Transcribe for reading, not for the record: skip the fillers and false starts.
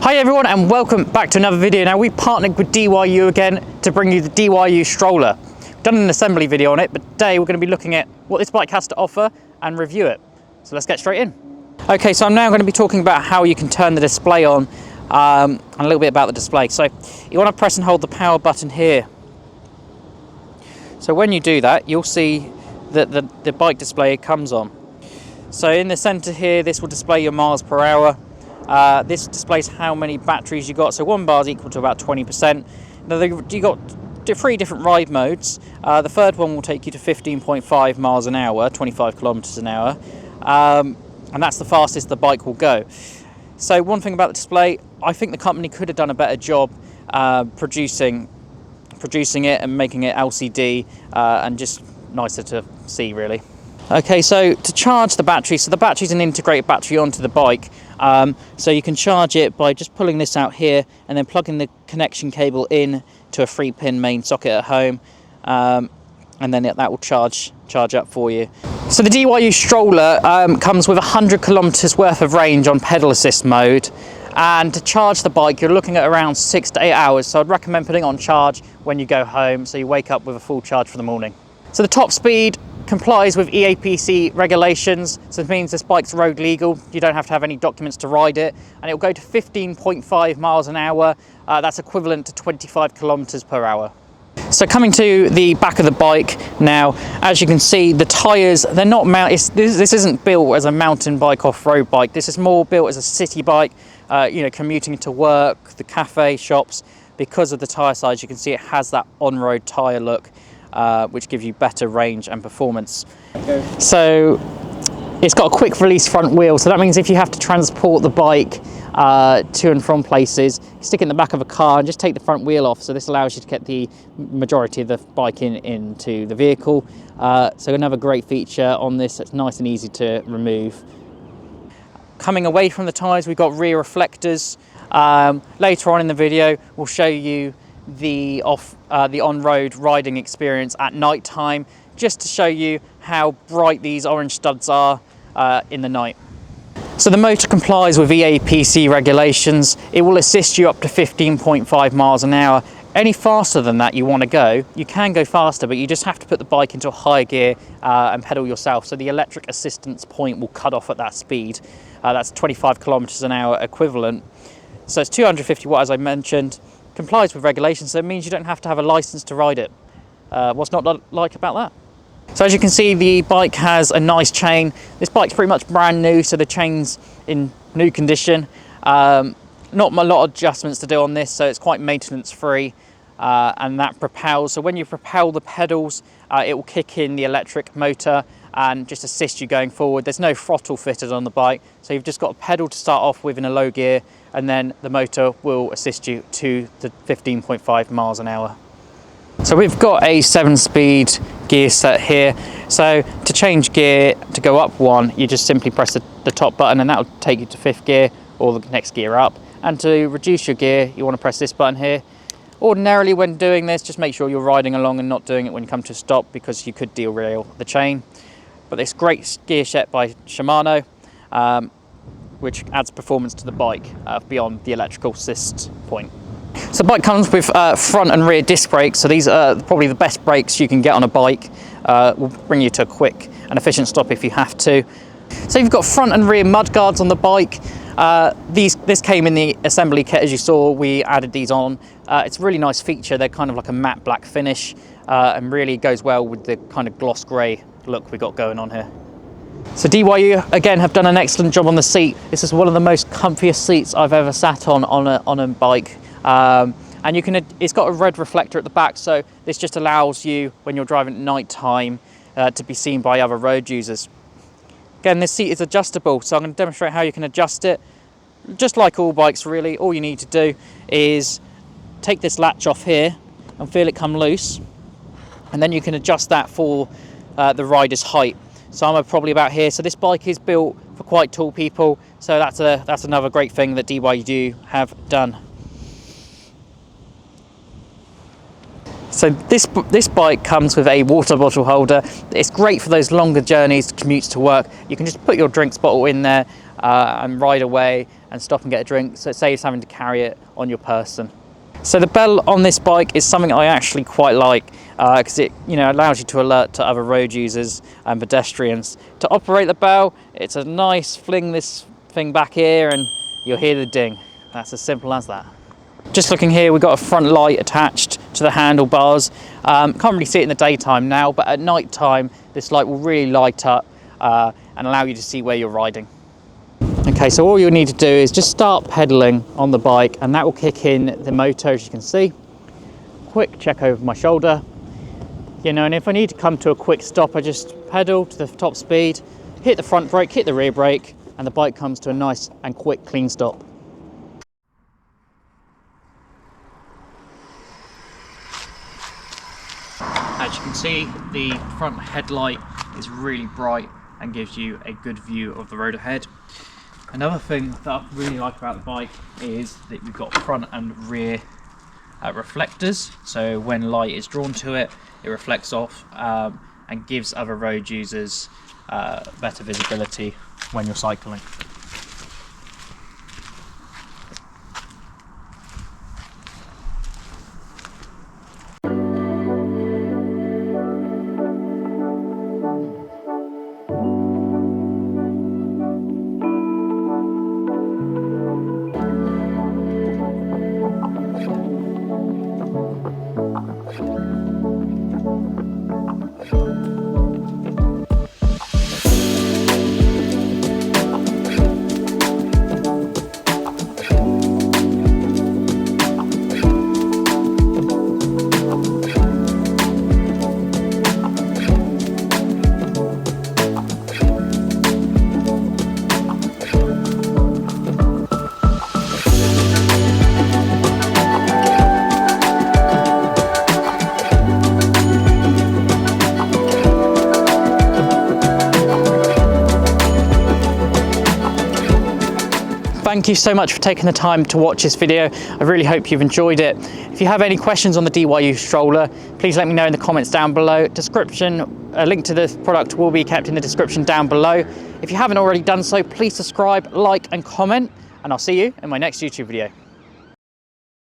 Hi everyone and welcome back to another video. Now we partnered with DYU again to bring you the DYU Stroller. We've done an assembly video on it, but today we're going to be looking at what this bike has to offer and review it. So let's get straight in. Okay, so I'm now going to be talking about how you can turn the display on and a little bit about the display. So you want to press and hold the power button here. So when you do that, you'll see that the bike display comes on. So in the center here, this will display your miles per hour. This displays how many batteries you got. So one bar is equal to about 20%. Now you got three different ride modes. The third one will take you to 15.5 miles an hour, 25 kilometers an hour. And that's the fastest the bike will go. So one thing about the display, I think the company could have done a better job producing it and making it LCD and just nicer to see, really. Okay, so to charge the battery, so the battery's an integrated battery onto the bike. So you can charge it by just pulling this out here and then plugging the connection cable in to a 3-pin main socket at home, and then that will charge up for you. So the DYU Stroller comes with 100 kilometers worth of range on pedal assist mode, and to charge the bike you're looking at around 6 to 8 hours. So I'd recommend putting it on charge when you go home so you wake up with a full charge for the morning. So the top speed complies with EAPC regulations, so it means this bike's road legal. You don't have to have any documents to ride it, and it will go to 15.5 miles an hour. That's equivalent to 25 kilometers per hour. So coming to the back of the bike now, as you can see, the tyres, they're not this isn't built as a mountain bike, off-road bike. This is more built as a city bike, commuting to work, the cafe, shops. Because of the tyre size, you can see it has that on-road tyre look, which gives you better range and performance. So it's got a quick release front wheel, so that means if you have to transport the bike to and from places, you stick it in the back of a car and just take the front wheel off. So this allows you to get the majority of the bike into the vehicle. So another great feature on this, it's nice and easy to remove. Coming away from the tyres, we've got rear reflectors. Later on in the video we'll show you the on-road riding experience at night time, just to show you how bright these orange studs are in the night. So the motor complies with EAPC regulations. It will assist you up to 15.5 miles an hour. Any faster than that you want to go, you can go faster, but you just have to put the bike into a higher gear and pedal yourself. So the electric assistance point will cut off at that speed. That's 25 kilometers an hour equivalent. So it's 250 watt, as I mentioned. Complies with regulations, so it means you don't have to have a license to ride it. What's not like about that? So as you can see, the bike has a nice chain. This bike's pretty much brand new, so the chain's in new condition. Not a lot of adjustments to do on this, so it's quite maintenance free. And that propels, so when you propel the pedals, it will kick in the electric motor and just assist you going forward. There's no throttle fitted on the bike, so you've just got a pedal to start off with in a low gear, and then the motor will assist you to the 15.5 miles an hour. So we've got a 7-speed gear set here. So to change gear, to go up one, you just simply press the top button and that will take you to 5th gear or the next gear up. And to reduce your gear, you want to press this button here. Ordinarily when doing this, just make sure you're riding along and not doing it when you come to a stop, because you could derail the chain. But this great gear set by Shimano, which adds performance to the bike beyond the electrical assist point. So the bike comes with front and rear disc brakes, so these are probably the best brakes you can get on a bike. Will bring you to a quick and efficient stop if you have to. So you've got front and rear mudguards on the bike. This came in the assembly kit, as you saw. We added these on. It's a really nice feature. They're kind of like a matte black finish and really goes well with the kind of gloss grey look we got going on here. So DYU again have done an excellent job on the seat. This is one of the most comfiest seats I've ever sat on a bike. And it's got a red reflector at the back, so this just allows you, when you're driving at night time, to be seen by other road users. Again, this seat is adjustable, so I'm going to demonstrate how you can adjust it. Just like all bikes really, all you need to do is take this latch off here and feel it come loose, and then you can adjust that for the rider's height. So I'm probably about here. So this bike is built for quite tall people, so that's another great thing that DYU have done. So this bike comes with a water bottle holder. It's great for those longer journeys, commutes to work. You can just put your drinks bottle in there and ride away. and stop and get a drink, so it saves having to carry it on your person. So the bell on this bike is something I actually quite like, because it allows you to alert to other road users and pedestrians. To operate the bell, it's a nice fling this thing back here and you'll hear the ding. That's as simple as that. Just looking here, we've got a front light attached to the handlebars. Can't really see it in the daytime now, but at night time this light will really light up and allow you to see where you're riding. Okay, so all you'll need to do is just start pedaling on the bike, and that will kick in the motor, as you can see. Quick check over my shoulder, and if I need to come to a quick stop, I just pedal to the top speed, hit the front brake, hit the rear brake, and the bike comes to a nice and quick clean stop. As you can see, the front headlight is really bright and gives you a good view of the road ahead. Another thing that I really like about the bike is that we've got front and rear reflectors, so when light is drawn to it, it reflects off and gives other road users better visibility when you're cycling. Thank you so much for taking the time to watch this video. I really hope you've enjoyed it. If you have any questions on the DYU stroller, please let me know in the comments down below. A link to the product will be kept in the description down below. If you haven't already done so, please subscribe, like and comment, and I'll see you in my next YouTube video.